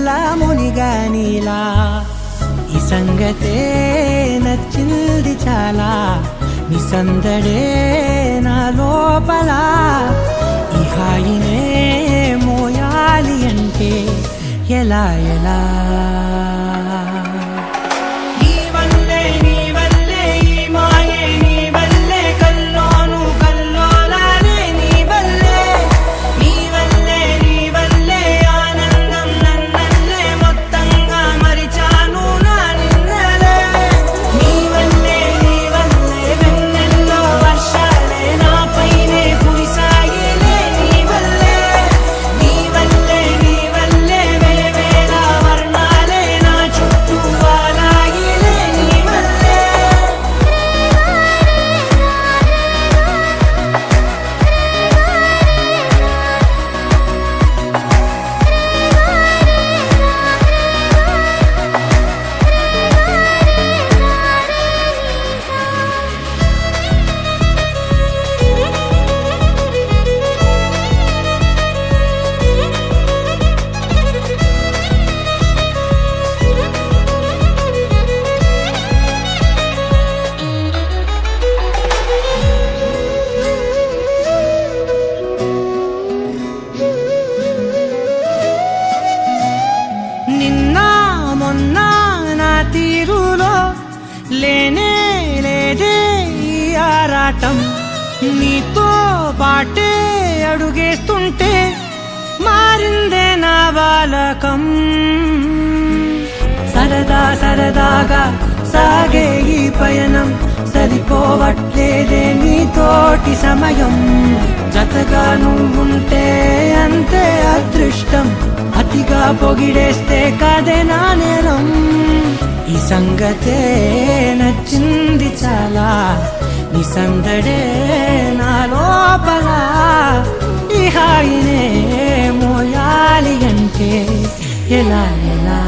నీడలా మునిగా నీలా ఈ సంగతే నచ్చింది చాలా నీ సందడే నా లోపల ఈ హాయినే మోయాలి అంటే ఎలా ఎలా తీరులో లేనే లేదే ఈ ఆరాటం నీతో పాటే అడుగేస్తుంటే మారిందే నా బాలకం సరదా సరదాగా సాగే ఈ పయనం సరిపోవట్లేదే నీతోటి సమయం జతగా నువ్వుంటే అంతే అదృష్టం అతిగా పొగిడేస్తే కదే నా నేరం ఈ సంగతే నచ్చింది చాలా నీ సందడే నా లోపల ఈ హాయినే మోయాలి అంటే ఎలా ఎలా